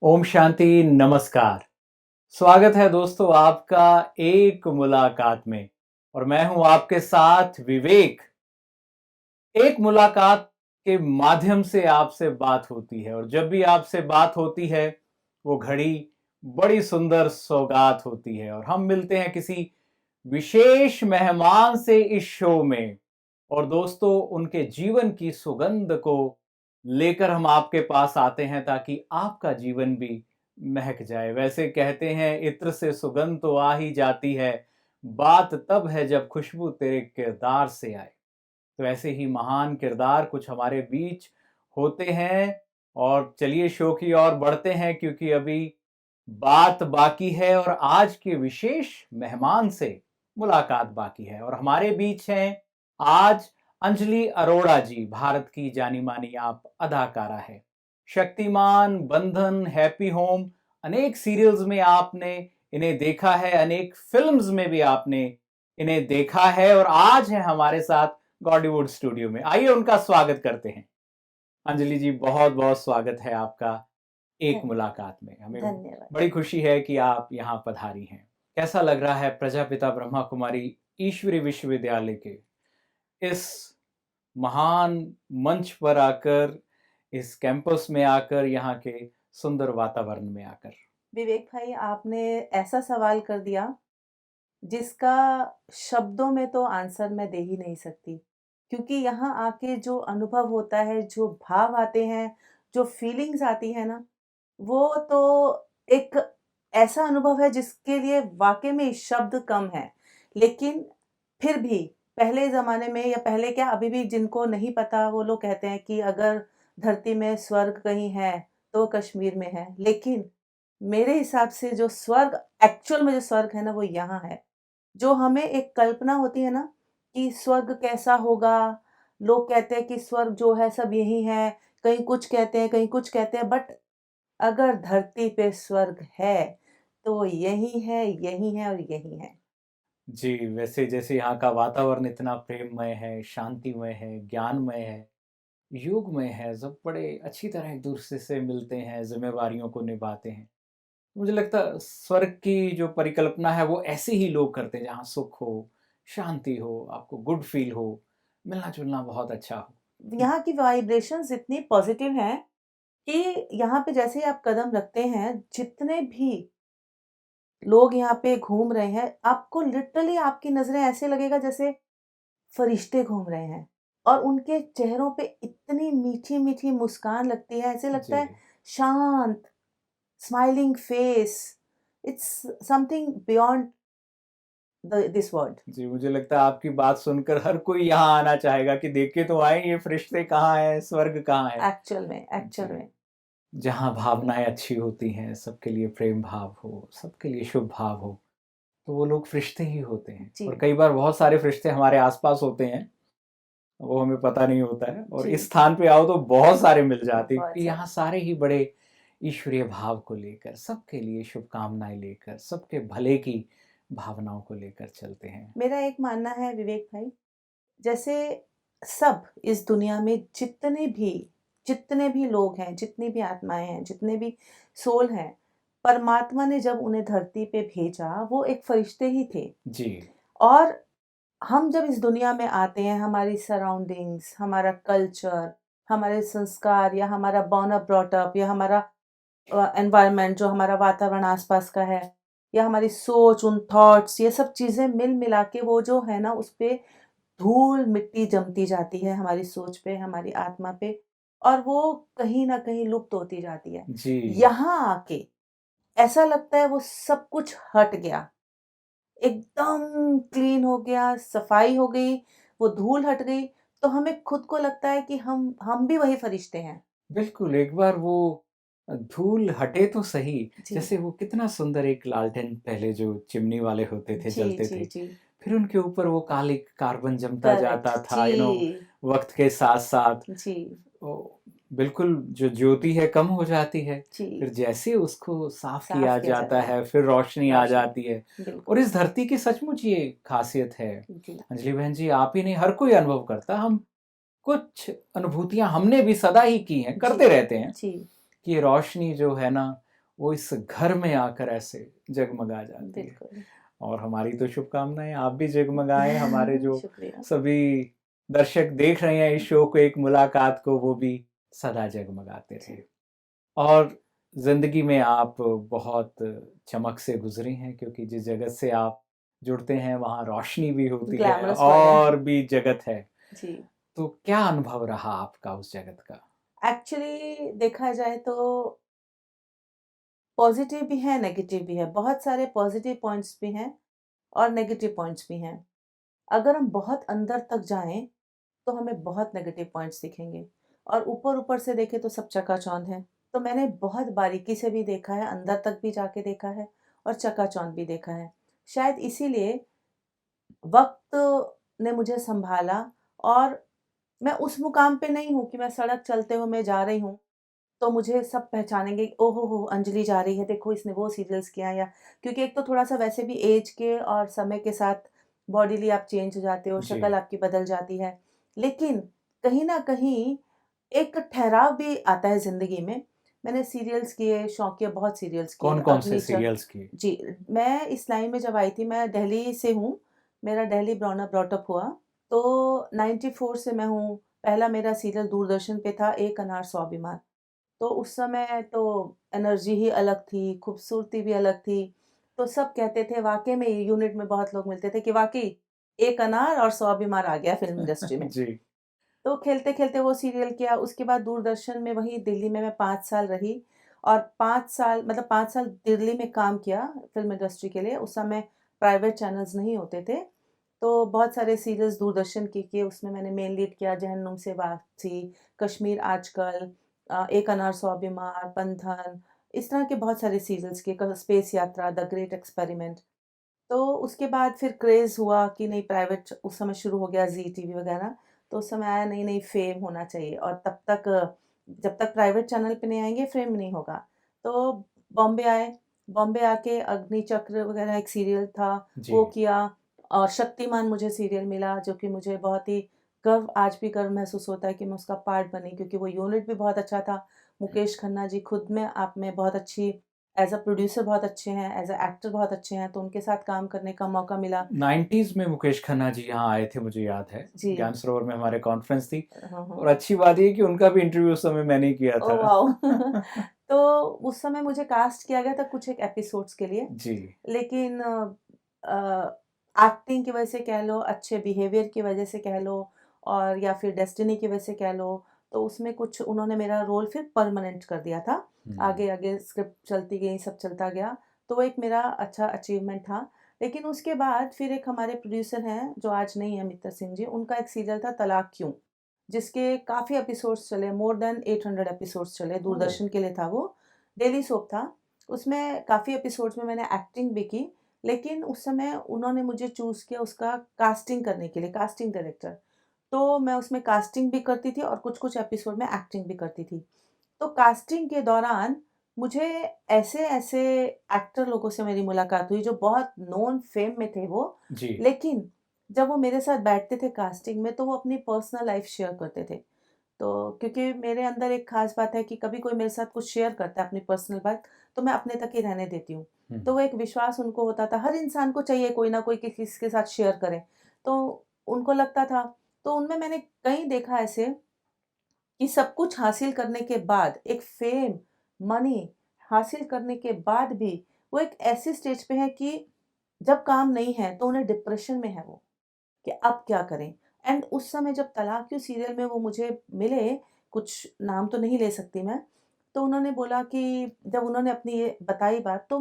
ओम शांति नमस्कार। स्वागत है दोस्तों आपका एक मुलाकात में। और मैं हूं आपके साथ विवेक। एक मुलाकात के माध्यम से आपसे बात होती है और जब भी आपसे बात होती है वो घड़ी बड़ी सुंदर सौगात होती है और हम मिलते हैं किसी विशेष मेहमान से इस शो में। और दोस्तों उनके जीवन की सुगंध को लेकर हम आपके पास आते हैं ताकि आपका जीवन भी महक जाए। वैसे कहते हैं इत्र से सुगंध तो आ ही जाती है, बात तब है जब खुशबू तेरे किरदार से आए। तो ऐसे ही महान किरदार कुछ हमारे बीच होते हैं। और चलिए शो की ओर बढ़ते हैं क्योंकि अभी बात बाकी है और आज के विशेष मेहमान से मुलाकात बाकी है। और हमारे बीच हैं आज अंजलि अरोड़ा जी। भारत की जानी मानी आप अदाकारा है। शक्तिमान, बंधन, हैप्पी होम, अनेक सीरियल्स में आपने इन्हें देखा है, अनेक फिल्म्स में भी आपने इन्हें देखा है और आज है हमारे साथ गॉलीवुड स्टूडियो में। आइए उनका स्वागत करते हैं। अंजलि जी, बहुत बहुत स्वागत है आपका एक धन- मुलाकात में। हमें धन्यवाद। बड़ी खुशी है कि आप यहाँ पधारी हैं। कैसा लग रहा है प्रजापिता ब्रह्मा कुमारी ईश्वरी विश्वविद्यालय के इस महान मंच पर आकर, इस कैंपस में आकर, यहाँ के सुंदर वातावरण में आकर? विवेक भाई, आपने ऐसा सवाल कर दिया जिसका शब्दों में तो आंसर मैं दे ही नहीं सकती, क्योंकि यहाँ आके जो अनुभव होता है, जो भाव आते हैं, जो फीलिंग्स आती है ना, वो तो एक ऐसा अनुभव है जिसके लिए वाकई में शब्द कम है। लेकिन फिर भी पहले ज़माने में, या पहले क्या, अभी भी जिनको नहीं पता वो लोग कहते हैं कि अगर धरती में स्वर्ग कहीं है तो कश्मीर में है। लेकिन मेरे हिसाब से जो स्वर्ग, एक्चुअल में जो स्वर्ग है ना, वो यहाँ है। जो हमें एक कल्पना होती है ना कि स्वर्ग कैसा होगा, लोग कहते हैं कि स्वर्ग जो है सब यही है, कहीं कुछ कहते हैं, कहीं कुछ कहते हैं, बट अगर धरती पे स्वर्ग है तो यही है, यही है और यही है। जी, वैसे जैसे यहाँ का वातावरण इतना प्रेममय है, शांतिमय है, ज्ञानमय है, युगमय है, सब बड़े अच्छी तरह एक दूसरे से मिलते हैं, जिम्मेवारियों को निभाते हैं। मुझे लगता है स्वर्ग की जो परिकल्पना है वो ऐसे ही लोग करते हैं जहाँ सुख हो, शांति हो, आपको गुड फील हो, मिलना जुलना बहुत अच्छा हो। यहाँ की वाइब्रेशंस इतनी पॉजिटिव हैं कि यहाँ पे जैसे ही आप कदम रखते हैं, जितने भी लोग यहाँ पे घूम रहे हैं, आपको लिटरली आपकी नज़रें ऐसे लगेगा जैसे फरिश्ते घूम रहे हैं। और उनके चेहरों पे इतनी मीठी-मीठी मुस्कान लगती है, ऐसे लगता जी। है शांत, smiling face. It's something beyond the this world. जी, मुझे लगता है आपकी बात सुनकर हर कोई यहाँ आना चाहेगा कि देख के तो आए ये फरिश्ते कहाँ हैं, स्वर्ग कहाँ है। एक्चुअल जी, में। जहाँ भावनाएं अच्छी होती हैं, सबके लिए प्रेम भाव हो, सबके लिए शुभ भाव हो, तो वो लोग फरिश्ते ही होते हैं। जी, और कई बार बहुत सारे फरिश्ते हमारे आसपास होते हैं, वो हमें पता नहीं होता है। और जी, इस स्थान पे आओ तो बहुत सारे मिल जाते हैं बहुत क्योंकि यहाँ सारे। सारे ही बड़े ईश्वरीय भाव को लेकर, सबके लिए शुभकामनाएं लेकर, सबके भले की भावनाओं को लेकर चलते हैं। मेरा एक मानना है विवेक भाई, जैसे सब इस दुनिया में जितने भी लोग हैं, जितनी भी आत्माएँ हैं, जितने भी सोल हैं, परमात्मा ने जब उन्हें धरती पे भेजा, वो एक फरिश्ते ही थे। जी। और हम जब इस दुनिया में आते हैं, हमारी सराउंडिंग्स, हमारा कल्चर, हमारे संस्कार, या हमारा बॉर्न अप ब्रॉट अप, या हमारा एनवायरनमेंट, जो हमारा वातावरण आसपास का है, या हमारी सोच, उन थॉट्स, ये सब चीज़ें मिल मिला के वो जो है ना, उस पे धूल मिट्टी जमती जाती है, हमारी सोच पे, हमारी आत्मा पे, और वो कहीं ना कहीं लुप्त होती जाती है। जी। यहाँ आके ऐसा लगता है वो सब कुछ हट गया, एकदम क्लीन हो गया, सफाई हो गई, वो धूल हट गई। तो हमें खुद को लगता है कि हम भी वही फरिश्ते हैं। बिल्कुल, एक बार वो धूल हटे तो सही। जी, जैसे वो कितना सुंदर एक लालटेन पहले जो चिमनी वाले होते थे, जी, जलते जी, थे। जी। फिर उनके ऊपर वो काले कार्बन जमता करेक्ट। जाता था, जी, वक़्त के साथ-साथ। जी, ओ बिल्कुल जो ज्योति है कम हो जाती है। फिर जी। जैसे उसको साफ़ साफ किया किया जाता जाता है। है, फिर रोशनी आ रोशनी। जाती है। और बिल्कुल। इस धरती की सचमुच ये ख़ासियत है। जी, अंजलि बहन जी, आप ही नहीं, हर कोई अनुभव करता है। हम कुछ अनुभूतियाँ हमने भी सदा ही की हैं, जी, करते रहते हैं। जी, कि रोशनी जो है ना, वो इस घर में आकर ऐसे जगमगा जाती है। बिल्कुल। और हमारी तो शुभकामनाएं, आप भी जगमगाएं, हमारे जो शुक्रिया। सभी दर्शक देख रहे हैं इस शो को, एक मुलाकात को, वो भी सदा जगमगाते रहे। और जिंदगी में आप बहुत चमक से गुजरी हैं, क्योंकि जिस जगत से आप जुड़ते हैं वहाँ रोशनी भी होती है ग्लैमरस वर्ल्ड है। और भी जगत है। जी। तो क्या अनुभव रहा आपका उस जगत का? एक्चुअली देखा जाए तो पॉजिटिव भी है, नेगेटिव भी है। बहुत सारे पॉजिटिव पॉइंट्स भी हैं और नेगेटिव पॉइंट्स भी हैं। अगर हम बहुत अंदर तक जाएँ, तो हमें बहुत नेगेटिव पॉइंट्स दिखेंगे और ऊपर-ऊपर से देखें तो सब चकाचौंध है। तो मैंने बहुत बारीकी से भी देखा है, अंदर तक भी जाके देखा है और चकाचौंध भी देखा है। शायद इसीलिए वक़्त ने मुझे सँभाला और मैं उस मुकाम पे नहीं हूँ कि मैं सड़क चलते हुए मैं जा रही हूँ, तो मुझे सब पहचानेंगे, "ओह हो! हो, अंजलि जा रही है, देखो इसने वो सीरियल्स किया है।" या क्योंकि एक तो थोड़ा-सा वैसे भी ऐज के और समय के साथ बॉडीली आप चेंज हो जाते हो, जी। शक्ल आपकी बदल जाती है। लेकिन कहीं न कहीं एक ठहराव भी आता है ज़िंदगी में। मैंने सीरियल्स किए, शौकिया बहुत सीरियल्स किए, कौन-कौन से अग्निचक्र। सीरियल्स की? जी, मैं इस लाइन में जब आई थी, मैं दिल्ली से हूँ, मेरा दिल्ली ब्रॉन अप हुआ, तो 94 से मैं हूँ। पहला मेरा सीरियल दूरदर्शन पे था, एक अनार सौ बीमार। तो उस समय तो एनर्जी ही अलग थी, खूबसूरती भी अलग थी। तो सब कहते थे वाक़ई में यूनिट में बहुत लोग मिलते थे कि वाक़ई एक अनार और 100 बीमार आ गया फ़िल्म इंडस्ट्री में। जी। तो खेलते-खेलते वो सीरियल किया, उसके बाद दूरदर्शन में वहीं दिल्ली में मैं 5 साल रही और 5 साल मतलब 5 साल दिल्ली में काम किया फ़िल्म इंडस्ट्री के लिए। उस समय प्राइवेट चैनल्स नहीं होते थे, तो बहुत सारे सीरियल्स दूरदर्शन के किए, उसमें मैंने मेन लीड किया जहन्नुम से वापसी, कश्मीर आजकल, एक अनार सौ बीमार, बंधन, इस तरह के बहुत सारे सीरियल्स किए, स्पेस यात्रा, द ग्रेट एक्सपेरिमेंट। तो उसके बाद फिर क्रेज़ हुआ कि नहीं प्राइवेट उस समय शुरू हो गया ज़ी टीवी वगैरह, तो उस समय आया नहीं, नहीं फ़ेम होना चाहिए और तब तक जब तक प्राइवेट चैनल पे नहीं आएँगे फ़ेम नहीं होगा। तो बॉम्बे आए, बॉम्बे आके अग्निचक्र वगैरह एक सीरियल था, जी। वो किया और शक्तिमान मुझे सीरियल मिला जो कि मुझे बहुत ही गर्व आज भी गर्व महसूस होता है कि मैं उसका पार्ट बनी क्योंकि वो यूनिट भी बहुत अच्छा था। मुकेश खन्ना जी खुद में आप में बहुत अच्छी एज़ अ प्रोड्यूसर बहुत अच्छे हैं, एज़ अ एक्टर बहुत अच्छे हैं, तो उनके साथ काम करने का मौका मिला। 90s में मुकेश खन्ना जी यहाँ आए थे, मुझे याद है। जी। ज्ञान सरोवर में हमारे कॉन्फ्रेंस थी हाँ, और हाँ। अच्छी बात ये है कि उनका भी इंटरव्यू उस समय मैंने ही किया ओह था। वाओ! तो उस समय मुझे कास्ट किया गया था कुछ एक एपिसोड्स के लिए, जी। लेकिन एक्टिंग की वजह से कह लो, अच्छे बिहेवियर की वजह से कह लो और या फिर डेस्टिनी की वजह से कह लो, तो उसमें कुछ उन्होंने मेरा रोल फिर परमानेंट कर दिया था। हुँ। आगे-आगे स्क्रिप्ट चलती गई, सब चलता गया, तो वो एक मेरा अच्छा अचीवमेंट था। लेकिन उसके बाद फिर एक हमारे प्रोड्यूसर हैं, जो आज नहीं है मित्तर सिंह जी, उनका एक सीरियल था तलाक क्यों? जिसके काफ़ी एपिसोड्स चले, मोर दैन 800 एपिसोड्स चले, ओह! दूरदर्शन के लिए था वो, डेली सोप था। उसमें काफ़ी एपिसोड्स में मैंने एक्टिंग भी की, लेकिन उस समय उन्होंने मुझे चूज़ किया उसका कास्टिंग करने के लिए, कास्टिंग डायरेक्टर। तो मैं उसमें कास्टिंग भी करती थी और कुछ-कुछ एपिसोड में एक्टिंग भी करती थी। तो कास्टिंग के दौरान मुझे ऐसे-ऐसे एक्टर लोगों से मेरी मुलाकात हुई जो बहुत नोन फेम में थे वो, जी। लेकिन जब वो मेरे साथ बैठते थे कास्टिंग में तो वो अपनी पर्सनल लाइफ़ शेयर करते थे। तो क्योंकि मेरे अंदर एक ख़ास बात है कि कभी कोई मेरे साथ कुछ शेयर करता है अपनी पर्सनल बात, तो मैं अपने तक ही रहने देती हूँ। हुँ। तो वो एक विश्वास उनको होता था, हर इंसान को चाहिए कोई ना कोई कि किसी के साथ शेयर करे। तो उनको लगता था, तो उनमें मैंने कई देखा ऐसे कि सब कुछ हासिल करने के बाद एक फ़ेम, मनी हासिल करने के बाद भी वो एक ऐसी स्टेज पे है कि जब काम नहीं है तो उन्हें डिप्रेशन में है वो, कि अब क्या करें? एंड उस समय जब तलाक क्यों सीरियल में वो मुझे मिले, कुछ नाम तो नहीं ले सकती मैं, तो उन्होंने बोला कि जब उन्होंने अपनी ये बताई बात तो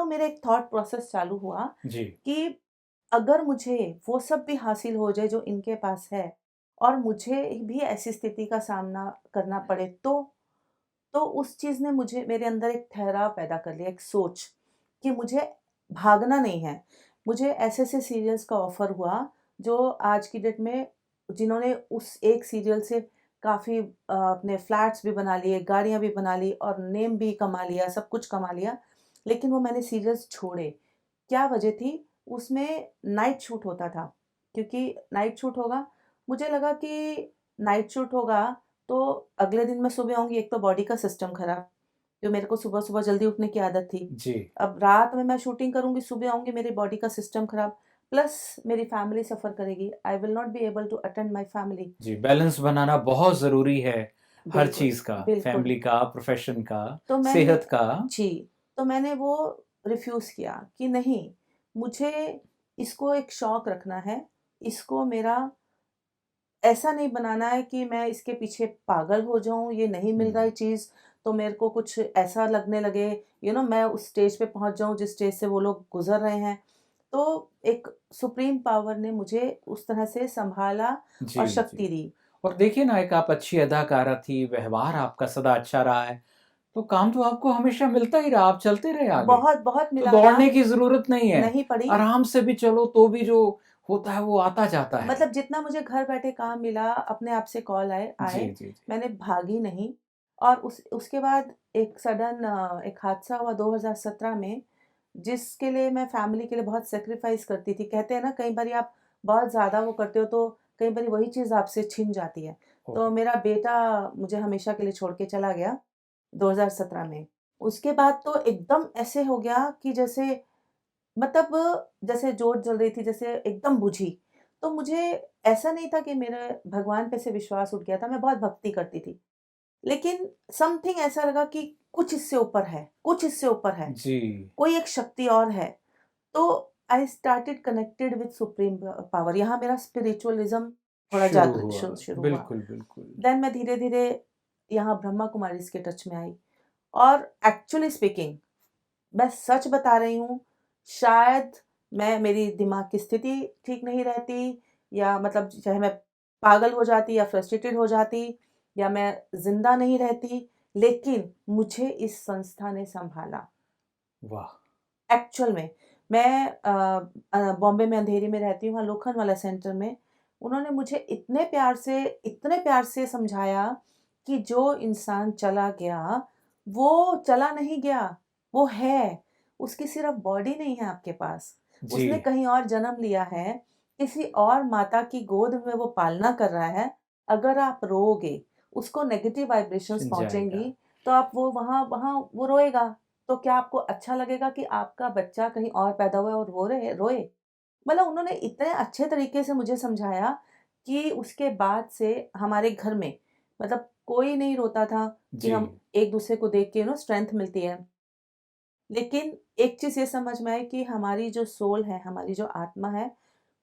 मेरा एक थॉट प्रोसेस चालू हुआ जी। कि अगर मुझे वो सब भी हासिल हो जाए जो इनके पास है और मुझे भी ऐसी स्थिति का सामना करना पड़े तो उस चीज़ ने मुझे मेरे अंदर एक ठहराव पैदा कर लिया, एक सोच कि मुझे भागना नहीं है। मुझे ऐसे-ऐसे सीरियल्स का ऑफ़र हुआ जो आज की डेट में जिन्होंने उस एक सीरियल से काफ़ी अपने फ्लैट्स भी बना लिए, गाड़ियाँ भी बना ली और नेम भी कमा लिया, सब कुछ कमा लिया। लेकिन वो मैंने सीरियल्स छोड़े। क्या वजह थी? उसमें नाइट शूट होता था, क्योंकि नाइट शूट होगा, मुझे लगा कि नाइट शूट होगा तो अगले दिन मैं सुबह आऊँगी, एक तो बॉडी का सिस्टम खराब, जो मेरे को सुबह-सुबह जल्दी उठने की आदत थी। जी, अब रात में मैं शूटिंग करूँगी, सुबह आऊँगी, मेरी बॉडी का सिस्टम खराब, प्लस मेरी फैमिली सफ़र करेगी। I will not be able to attend my family. जी, बैलेंस बनाना बहुत ज़रूरी है, हर बिल्कुल, चीज़ का, बिल्कुल। फैमिली का, प्रोफ़ेशन का, तो मैंने सेहत का। जी, तो मैंने वो रिफ्यूज़ किया कि नहीं, मुझे इसको एक शौक रखना है, इसको मेरा ऐसा नहीं बनाना है कि मैं इसके पीछे पागल हो जाऊँ, ये नहीं मिल रहा हुँ, है चीज़, तो मेरे को कुछ ऐसा लगने लगे, मैं उस स्टेज पे पहुँच जाऊँ जिस स्टेज से वो लोग गुज़र रहे हैं। तो एक सुप्रीम पावर ने मुझे उस तरह से सँभाला और जी, जी। शक्ति दी। और देखिए ना, एक आप अच्छी अदाकारा थी, व्यवहार आपका सदा अच्छा रहा है, तो काम तो आपको हमेशा मिलता ही रहा, आप चलते रहे आगे। बहुत, बहुत तो मिला दौड़ने काम, की ज़रूरत नहीं है, नहीं पड़ी। आराम से भी चलो तो भी जो होता है वो आता जाता है। मतलब जितना मुझे घर बैठे काम मिला, अपने आप से कॉल आए जी, आए, जी, जी। मैंने भागी नहीं। और उसके बाद एक सडन एक हादसा हुआ 2017 में, जिसके लिए मैं फैमिली के लिए बहुत सैक्रिफाइस करती थी। कहते हैं ना, कई बारी आप बहुत ज़्यादा वो करते हो तो कई बारी वही चीज़ आपसे छिन जाती है। तो ओहो! मेरा बेटा मुझे हमेशा के लिए छोड़ के चला गया 2017 में। उसके बाद तो एकदम ऐसे हो गया कि जैसे, मतलब जैसे जोत जल रही थी, जैसे एकदम बुझी। तो मुझे ऐसा नहीं था कि मेरे भगवान पे से विश्वास उठ गया था, मैं बहुत भक्ति करती थी। लेकिन समथिंग ऐसा लगा कि कुछ इससे ऊपर है, कुछ इससे ऊपर है, जी, कोई एक शक्ति और है। तो I started connected with supreme power. यहाँ मेरा स्पिरिचुअलिज़्म थोड़ा शुरू हुआ। शुरू हुआ। बिल्कुल, बिल्कुल। देन मैं धीरे-धीरे यहाँ ब्रह्मा कुमारीज़ के टच में आई। और एक्चुअली स्पीकिंग, मैं सच बता रही हूँ, शायद मैं मेरी दिमाग की स्थिति ठीक नहीं रहती, या मतलब चाहे मैं पागल हो जाती या फ्रस्ट्रेटेड हो जाती या मैं ज़िंदा नहीं रहती, लेकिन मुझे इस संस्था ने सँभाला। वाह! एक्चुअल में मैं बॉम्बे में अंधेरी में रहती हूँ, वहाँ लोखंडवाला सेंटर में। उन्होंने मुझे इतने प्यार से समझाया कि जो इंसान चला गया, वो चला नहीं गया, वो है। उसकी सिर्फ़ बॉडी नहीं है आपके पास। जी, उसने कहीं और जन्म लिया है, किसी और माता की गोद में वो पालना कर रहा है। अगर आप रोओगे, उसको नेगेटिव वाइब्रेशंस जाएगा। पहुँचेंगी, तो आप वो वहाँ वहाँ वो रोएगा। तो क्या आपको अच्छा लगेगा कि आपका बच्चा कहीं और पैदा हुआ है और वो रहे रोए? मतलब उन्होंने इतने अच्छे तरीके से मुझे समझाया कि उसके बाद से हमारे घर में, मतलब कोई नहीं रोता था कि जी, हम एक-दूसरे को देख के स्ट्रेंथ मिलती है। लेकिन एक चीज़ ये समझ में आई कि हमारी जो सोल है, हमारी जो आत्मा है,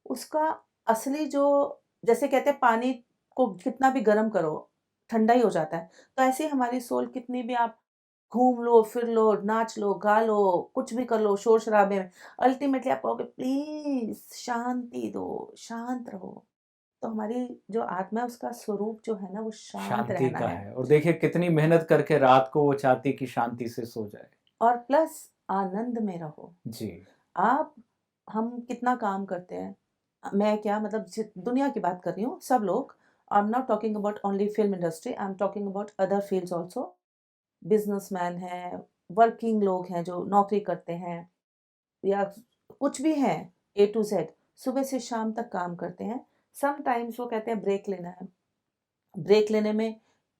उसका असली जो, जैसे कहते हैं पानी को कितना भी गर्म करो, ठंडा ही हो जाता है। तो ऐसे ही हमारी सोल, कितनी भी आप घूम लो, फिर लो, नाच लो, गा लो, कुछ भी कर लो शोर-शराबे में, अल्टीमेटली आप कहोगे प्लीज़ शांति दो, शांत रहो। तो हमारी जो आत्मा है, उसका स्वरूप जो है ना, वो शांत शांति रहना का है। है और देखिए कितनी मेहनत करके रात को वो चाहती कि शांति से सो जाए। और प्लस आनंद में रहो। जी, आप हम कितना काम करते हैं। मैं क्या, मतलब दुनिया की बात कर रही हूँ, सब लोग। I am not talking about only film industry, I am talking about other fields also. Businessman हैं, वर्किंग लोग हैं जो नौकरी करते हैं, या कुछ भी हैं, ए टू ज़ेड, सुबह से शाम तक काम करते हैं। समटाइम्स वो कहते हैं ब्रेक लेना है। ब्रेक लेने में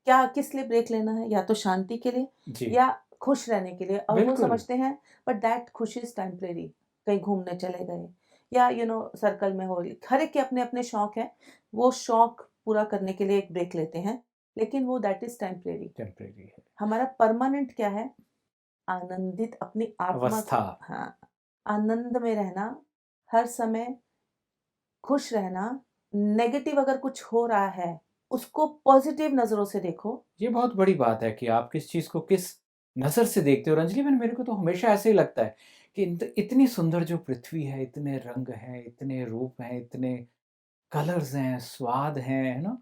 क्या, किस लिए ब्रेक लेना है? या तो शांति के लिए, जी, या खुश रहने के लिए, और वो बिल्कुल। समझते हैं बट दैट खुशी इज़ टेम्परेरी। कहीं घूमने चले गए, या सर्कल में हो, हर एक के अपने-अपने शौक हैं। वो शौक पूरा करने के लिए एक ब्रेक लेते हैं, लेकिन वो दैट इज़ टेम्परेरी। टेम्परेरी है। हमारा परमानेंट क्या है? आनंदित अपनी आत्मा अवस्था। को, हाँ, आनंद में रहना, हर समय खुश रहना। नेगेटिव अगर कुछ हो रहा है, उसको पॉज़िटिव नज़रों से देखो। ये बहुत बड़ी बात है कि आप किस चीज़ को किस नज़र से देखते हो। और अंजलि बहन, मेरे को तो हमेशा ऐसे ही लगता है कि इतनी सुंदर जो पृथ्वी है, इतने रंग हैं, इतने रूप हैं, इतने कलर्स हैं, स्वाद हैं, है ना?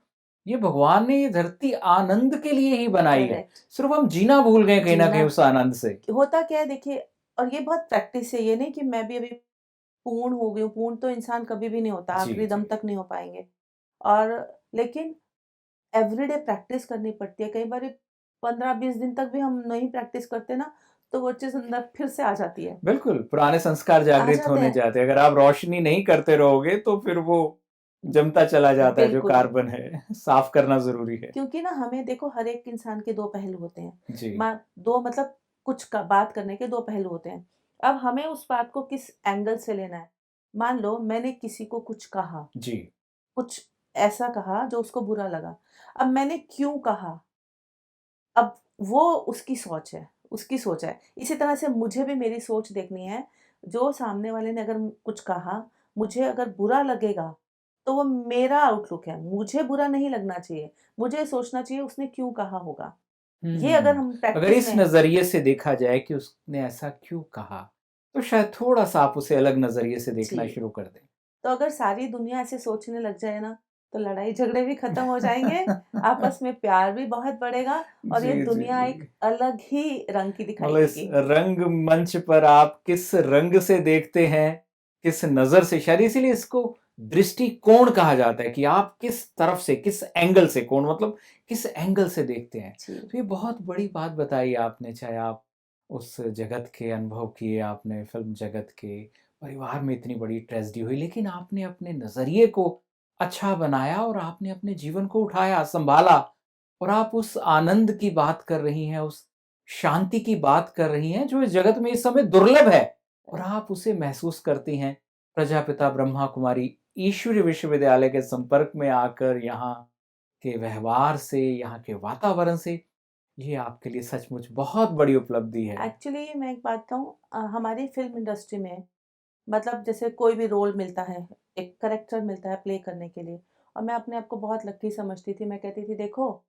ये भगवान ने ये धरती आनंद के लिए ही बनाई है। करेक्ट। सिर्फ़ हम जीना भूल गए कहीं न जीना कहीं उस आनंद से। होता क्या है देखिए, और ये बहुत प्रैक्टिस है, ये नहीं कि मैं भी अभी पूर्ण हो गई हूँ, पूर्ण तो इंसान कभी भी नहीं होता, जी, आखिरी दम जी। तक नहीं हो पाएँगे। और लेकिन एवरीडे प्रैक्टिस करनी पड़ती है, कई बारी 15-20 दिन तक भी हम नहीं प्रैक्टिस करते ना, तो वो चीज़ अंदर फिर से आ जाती है। बिल्कुल, पुराने संस्कार आ जागृत जाते होने हैं। जाते हैं। अगर आप रोशनी नहीं करते रहोगे तो फिर वो जमता चला जाता है जो बिल्कुल। कार्बन है, साफ करना ज़रूरी है। क्योंकि ना हमें देखो हर एक इंसान के 2 पहलू होते हैं। जी, मा 2 मतलब कुछ का बात करने के 2 पहलू होते हैं। अब हमें उस बात को किस एंगल से लेना है। मान लो मैंने किसी को कुछ कहा, जी। कुछ ऐसा कहा जो उसको बुरा लगा। अब मैंने क्यों कहा? अब वो उसकी सोच है, उसकी सोच है। इसी तरह से मुझे भी मेरी सोच देखनी है। जो सामने वाले ने अगर कुछ कहा, मुझे अगर बुरा लगेगा, तो वो मेरा आउटलुक है। मुझे बुरा नहीं लगना चाहिए। मुझे सोचना चाहिए उसने क्यों कहा होगा। ये अगर हुँ, हम अगर प्रैक्टिस इस में नज़रिए से देखा जाए कि उसने ऐसा क्यों कहा, तो शायद थोड़ा-सा आप उसे अलग नज़रिए से देखना जी, शुरू कर दें। तो अगर सारी दुनिया ऐसे सोचने लग जाए ना, तो लड़ाई-झगड़े भी खत्म हो जाएँगे, आपस में प्यार भी बहुत बढ़ेगा और ये जी, जी, दुनिया एक जी। अलग ही रंग की दिखाई मतलब इस देगी। रंगमंच पर आप किस रंग से देखते हैं, किस नज़र से, शायद इसीलिए इसको दृष्टिकोण कहा जाता है कि आप किस तरफ से, किस एंगल से, कोण मतलब किस एंगल से देखते हैं। जी, तो ये बहुत बड़ी बात बताई आपने, चाहे आप उस जगत के अनुभव किए आपने, फ़िल्म जगत के, परिवार में इतनी बड़ी ट्रेजेडी हुई, लेकिन आपने अपने नज़रिए को अच्छा बनाया और आपने अपने जीवन को उठाया, सँभाला और आप उस आनंद की बात कर रही हैं, उस शांति की बात कर रही हैं जो इस जगत में इस समय दुर्लभ है और आप उसे महसूस करती हैं। प्रजापिता ब्रह्मा कुमारी ईश्वरीय विश्वविद्यालय के संपर्क में आकर यहाँ के व्यवहार से, यहाँ के वातावरण से, ये आपके लिए सचमुच बहुत बड़ी उपलब्धि है। एक्चुअली मैं एक बात कहूँ हमारी फ़िल्म इंडस्ट्री में मतलब जैसे कोई भी रोल मिलता है, एक कैरेक्टर मिलता है प्ले करने के लिए और मैं अपने आप को बहुत लकी समझती थी। मैं कहती थी देखो,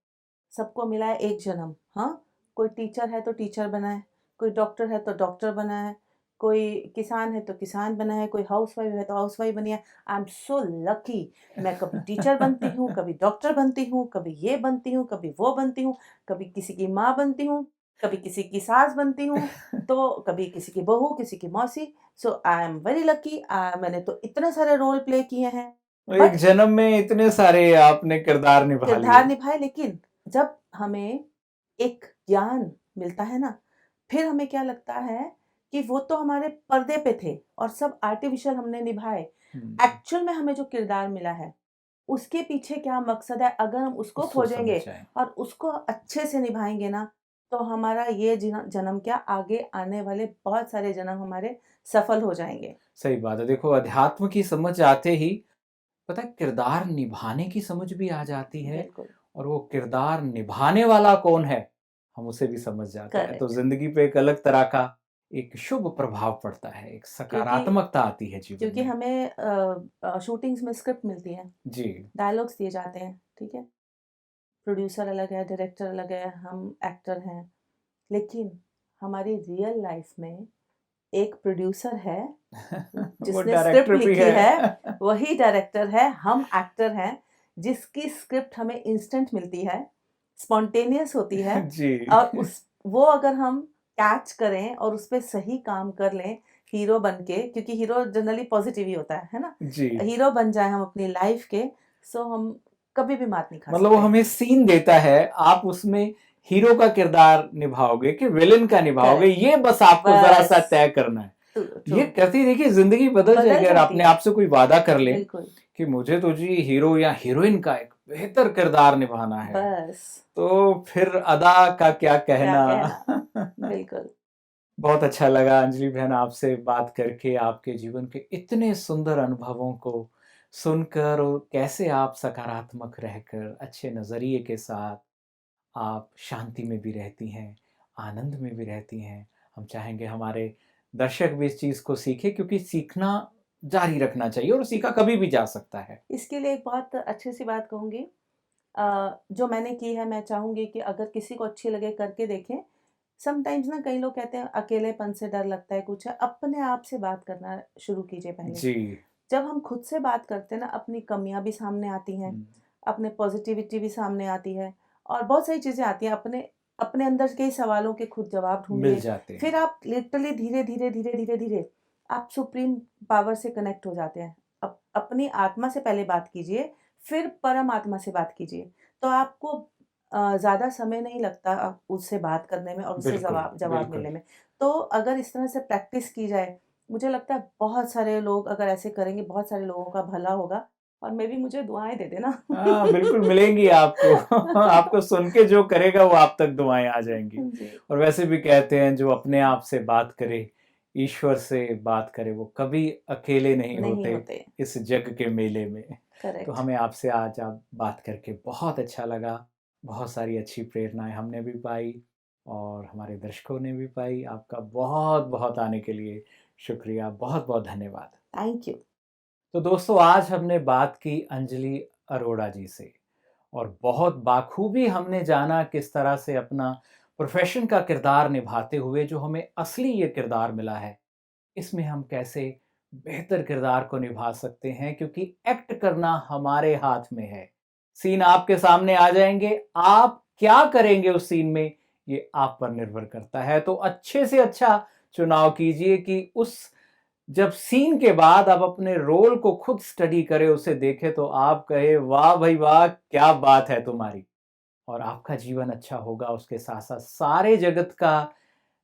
सबको मिला है एक जन्म, हाँ? कोई टीचर है तो टीचर बना है, कोई डॉक्टर है तो डॉक्टर बना है, कोई किसान है तो किसान बना है, कोई हाउसवाइफ़ है तो हाउसवाइफ़ बनी है। आई एम सो लकी मैं कभी टीचर बनती हूँ, कभी डॉक्टर बनती हूँ, कभी ये बनती हूँ, कभी वो बनती हूँ, कभी किसी की माँ बनती हूँ, कभी किसी की सास बनती हूँ, तो कभी किसी की बहू, किसी की मौसी। सो आई एम वेरी लकी मैंने तो इतने सारे रोल प्ले किए हैं। एक बट जन्म में इतने सारे आपने किरदार निभा किरदार लिए। निभाए लेकिन जब हमें एक ज्ञान मिलता है ना, फिर हमें क्या लगता है कि वो तो हमारे पर्दे पे थे और सब आर्टिफ़िशियल हमने निभाए। हुँ, एक्चुअल में हमें जो किरदार मिला है, उसके पीछे क्या मकसद है अगर हम उसको उसको समझ खोजेंगे जाएँ। और उसको अच्छे से निभाएँगे ना, तो हमारा ये जन्म क्या आगे आने वाले बहुत सारे जन्म हमारे सफल हो जाएँगे। सही बात है। देखो अध्यात्म की समझ आते ही पता है किरदार निभाने की समझ भी आ जाती है बिल्कुल, और वो किरदार निभाने वाला कौन है, हम उसे भी समझ जाते हैं। तो करेक्ट। ज़िंदगी पे एक अलग तरह का एक शुभ प्रभाव पड़ता है, एक क्योंकि सकारात्मकता आती है जीवन क्योंकि में। हमें शूटिंग्स में स्क्रिप्ट मिलती है, जी, डायलॉग्स दिए जाते हैं, ठीक है? प्रोड्यूसर अलग है, डायरेक्टर अलग है, हम एक्टर हैं। लेकिन हमारी रियल लाइफ में एक प्रोड्यूसर है, वो जिसने स्क्रिप्ट डायरेक्टर भी लिखी है। है, वही डायरेक्टर है, हम एक्टर हैं, जिसकी स्क्रिप्ट हमें इंस्टेंट मिलती है, स्पॉन्टेनियस होती है जी, और उस वो अगर हम कैच करें और उस पे सही काम कर लें, हीरो बन के क्योंकि हीरो जनरली पॉज़िटिव ही होता है ना? जी। हीरो बन जाएँ हम अपनी लाइफ के, सो हम कभी भी मात नहीं खा मतलब वो सकते। हमें सीन देता है, आप उसमें हीरो का किरदार निभाओगे कि विलेन का निभाओगे, करेक्ट, ये बस आपको ज़रा-सा बस तय करना है। ट्रू, ट्रू ये करते ही देखिए ज़िंदगी बदल बदल जाएगी अगर जाती अपने है, आप से कोई वादा कर ले बिल्कुल, कि मुझे तो जी हीरो या हीरोइन का एक बेहतर किरदार निभाना है, बस तो फिर अदा का क्या क्या कहना। कहना? बिल्कुल। बहुत अच्छा लगा अंजलि बहन आपसे बात करके, आपके जीवन के इतने सुंदर अनुभवों को सुनकर और कैसे आप सकारात्मक रहकर, अच्छे नज़रिए के साथ आप शांति में भी रहती हैं, आनंद में भी रहती हैं। हम चाहेंगे हमारे दर्शक भी इस चीज़ को सीखें क्योंकि सीखना जारी रखना चाहिए और सीखा कभी भी जा सकता है। इसके लिए एक बहुत अच्छी-सी बात कहूँगी जो मैंने की है मैं चाहूँगी कि अगर किसी को अच्छी लगे करके देखें। समटाइम्स ना कई लोग कहते हैं अकेलेपन से डर लगता है कुछ है, अपने आप से बात करना शुरू कीजिए पहले। जी। जब हम खुद से बात करते हैं ना अपनी कमियाँ भी सामने आती हैं, हुँ, अपने पॉज़िटिविटी भी सामने आती है और बहुत सारी चीज़ें आती हैं। अपने अपने अंदर के ही सवालों के खुद जवाब मिल ढूँढिए। जाते फिर हैं। आप लिटरली धीरे-धीरे, धीरे-धीरे, धीरे आप सुप्रीम पावर से कनेक्ट हो जाते हैं। अपनी आत्मा से पहले बात कीजिए, फिर परमात्मा से बात कीजिए। तो आपको ज़्यादा समय नहीं लगता उससे बात करने में और उससे बिल्कुल, जवाब जवाब बिल्कुल। मिलने में। तो अगर इस तरह से प्रैक्टिस की जाए, मुझे लगता है बहुत सारे लोग अगर ऐसे करेंगे, बहुत सारे लोगों का भला होगा और मैं भी, मुझे दुआएं दे देना। हाँ, बिल्कुल मिलेंगी आपको। आपको सुन के जो करेगा वो आप तक दुआएं आ जाएंगी। जी। और वैसे भी कहते हैं जो अपने आप से बात करे, ईश्वर से बात करे, वो कभी अकेले नहीं नहीं होते होते। इस जग के मेले में। तो करेक्ट। हमें आपसे आज आप बात करके बहुत अच्छा लगा। बहुत सारी अच्छी प्रेरणाएं हमने भी पाई और हमारे दर्शकों ने भी पाई। आपका बहुत बहुत आने के लिए शुक्रिया, बहुत बहुत धन्यवाद। Thank you. तो दोस्तों, आज हमने बात की अंजलि अरोड़ा जी से और बहुत बाखूबी हमने जाना किस तरह से अपना प्रोफेशन का किरदार निभाते हुए जो हमें असली ये किरदार मिला है, इसमें हम कैसे बेहतर किरदार को निभा सकते हैं, क्योंकि एक्ट करना हमारे हाथ में है। सीन आपके सामने आ जाएंगे, आप क्या करेंगे उस सीन में ये आप पर निर्भर करता है। तो अच्छे से अच्छा चुनाव कीजिए कि उस जब सीन के बाद आप अपने रोल को खुद स्टडी करें, उसे देखें तो आप कहे वाह भाई वाह, क्या बात है तुम्हारी। और आपका जीवन अच्छा होगा, उसके साथ साथ सारे जगत का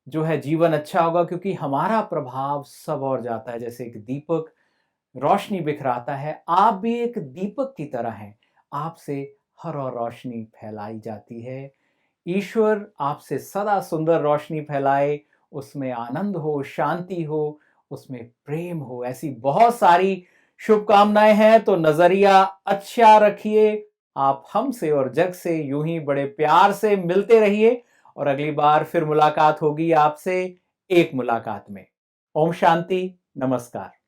जो है जीवन अच्छा होगा, क्योंकि हमारा प्रभाव सब और जाता है। जैसे एक दीपक रोशनी बिखराता है, आप भी एक दीपक की तरह हैं। आपसे हर और रोशनी फैलाई जाती है। ईश्वर आपसे सदा सुंदर रोशनी फैलाए, उसमें आनंद हो, शांति हो, उसमें प्रेम हो। ऐसी बहुत सारी शुभकामनाएं हैं। तो नजरिया अच्छा रखिए। आप हमसे और जग से यूं ही बड़े प्यार से मिलते रहिए और अगली बार फिर मुलाकात होगी आपसे एक मुलाकात में। ओम शांति, नमस्कार।